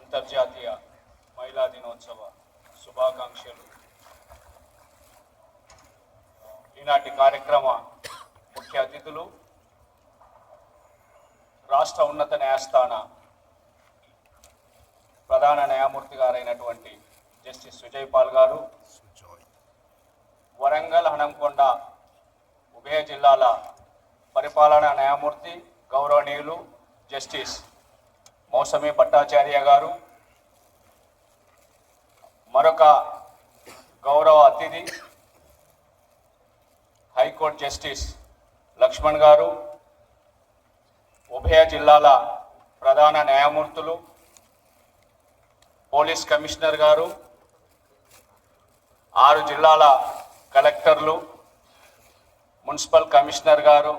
అంతర్జాతీయ మహిళా దినోత్సవ శుభాకాంక్షలు. ఈనాటి కార్యక్రమ ముఖ్య అతిథులు రాష్ట్ర ఉన్నత న్యాయస్థాన ప్రధాన న్యాయమూర్తి గారైనటువంటి జస్టిస్ సుజయ్ పాల్ గారు, వరంగల్ హనంకొండ ఉభయ జిల్లాల పరిపాలనా న్యాయమూర్తి గౌరవనీయులు జస్టిస్ మౌసమి భట్టాచార్య గారు, మరొక గౌరవ అతిథి హైకోర్టు జస్టిస్ లక్ష్మణ్ గారు, ఉభయ జిల్లాల ప్రధాన న్యాయమూర్తులు, పోలీస్ కమిషనర్ గారు, 6 జిల్లాల కలెక్టర్లు, మున్సిపల్ కమిషనర్ గారు,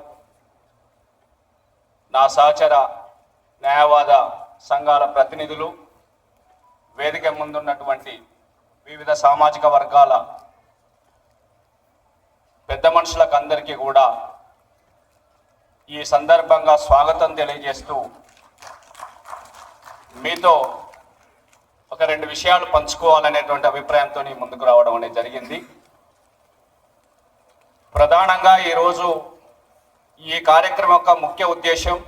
నా సహచర న్యాయవాద సంఘాల ప్రతినిధులు, వేదిక ముందున్నటువంటి వివిధ సామాజిక వర్గాల పెద్ద మనుషులకు అందరికీ కూడా ఈ సందర్భంగా స్వాగతం తెలియజేస్తూ మీతో ఒక 2 విషయాలు పంచుకోవాలనేటువంటి అభిప్రాయంతో ముందుకు రావడం అనేది జరిగింది. ప్రధానంగా ఈరోజు ఈ కార్యక్రమం యొక్క ముఖ్య ఉద్దేశం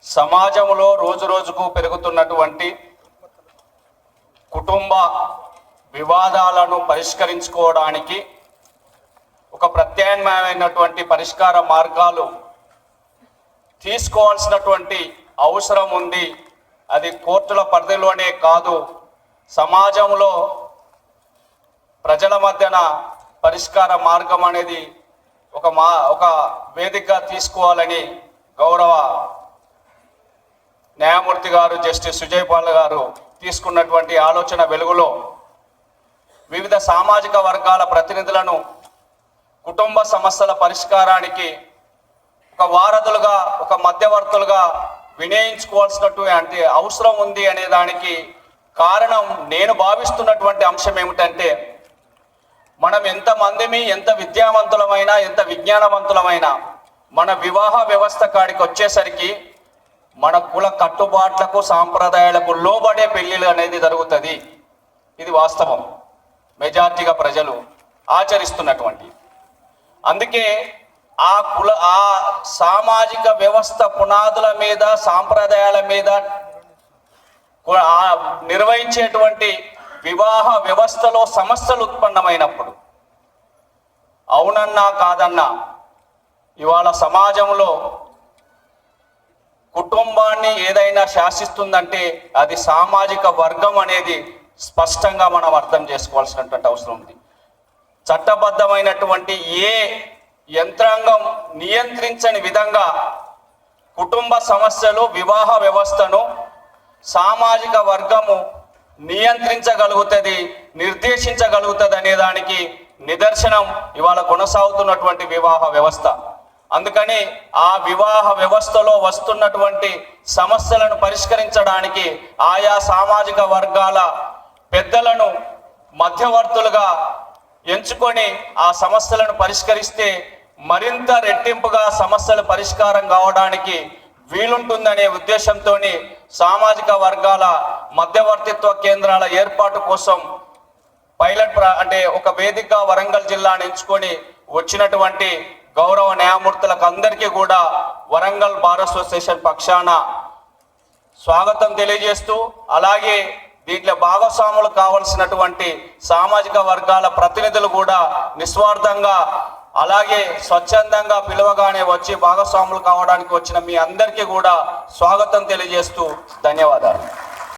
సమాజంలో రోజురోజుకు పెరుగుతున్నటువంటి కుటుంబ వివాదాలను పరిష్కరించుకోవడానికి ఒక ప్రత్యామ్నాయమైనటువంటి పరిష్కార మార్గాలు తీసుకోవాల్సినటువంటి అవసరం ఉంది. అది కోర్టుల పరిధిలోనే కాదు, సమాజంలో ప్రజల మధ్యన పరిష్కార మార్గం అనేది ఒక వేదికగా తీసుకోవాలని గౌరవ న్యాయమూర్తి గారు జస్టిస్ సుజయ్ పాల్ గారు తీసుకున్నటువంటి ఆలోచన వెలుగులో వివిధ సామాజిక వర్గాల ప్రతినిధులను కుటుంబ సమస్యల పరిష్కారానికి ఒక వారధులుగా, ఒక మధ్యవర్తులుగా వినియోగించుకోవాల్సినటువంటి అవసరం ఉంది అనే దానికి కారణం నేను భావిస్తున్నటువంటి అంశం ఏమిటంటే, మనం ఎంతమందిమి, ఎంత విద్యావంతులమైనా, ఎంత విజ్ఞానవంతులమైనా మన వివాహ వ్యవస్థ కాడికి వచ్చేసరికి మన కుల కట్టుబాట్లకు సాంప్రదాయాలకు లోబడే పెళ్లిళ్ళు అనేది జరుగుతుంది. ఇది వాస్తవం, మెజార్టీగా ప్రజలు ఆచరిస్తున్నటువంటి. అందుకే ఆ సామాజిక వ్యవస్థ పునాదుల మీద, సాంప్రదాయాల మీద నిర్వహించేటువంటి వివాహ వ్యవస్థలో సమస్యలు ఉత్పన్నమైనప్పుడు అవునన్నా కాదన్నా ఇవాళ సమాజంలో కుటుంబాన్ని ఏదైనా శాసిస్తుందంటే అది సామాజిక వర్గం అనేది స్పష్టంగా మనం అర్థం చేసుకోవాల్సినటువంటి అవసరం ఉంది. చట్టబద్ధమైనటువంటి ఏ యంత్రాంగం నియంత్రించని విధంగా కుటుంబ సమస్యలు, వివాహ వ్యవస్థను సామాజిక వర్గము నియంత్రించగలుగుతుంది, నిర్దేశించగలుగుతుంది అనే దానికి నిదర్శనం ఇవాళ కొనసాగుతున్నటువంటి వివాహ వ్యవస్థ. అందుకని ఆ వివాహ వ్యవస్థలో వస్తున్నటువంటి సమస్యలను పరిష్కరించడానికి ఆయా సామాజిక వర్గాల పెద్దలను మధ్యవర్తులుగా ఎంచుకొని ఆ సమస్యలను పరిష్కరిస్తే మరింత రెట్టింపుగా సమస్యల పరిష్కారం కావడానికి వీలుంటుందనే ఉద్దేశంతో సామాజిక వర్గాల మధ్యవర్తిత్వ కేంద్రాల ఏర్పాటు కోసం పైలట్ అంటే ఒక వేదిక వరంగల్ జిల్లాను ఎంచుకొని వచ్చినటువంటి గౌరవ న్యాయమూర్తులకు అందరికీ కూడా వరంగల్ బార్ అసోసియేషన్ పక్షాన స్వాగతం తెలియజేస్తూ, అలాగే దీంట్లో భాగస్వాములు కావాల్సినటువంటి సామాజిక వర్గాల ప్రతినిధులు కూడా నిస్వార్థంగా, అలాగే స్వచ్ఛందంగా పిలువగానే వచ్చి భాగస్వాములు కావడానికి వచ్చిన మీ అందరికీ కూడా స్వాగతం తెలియజేస్తూ ధన్యవాదాలు.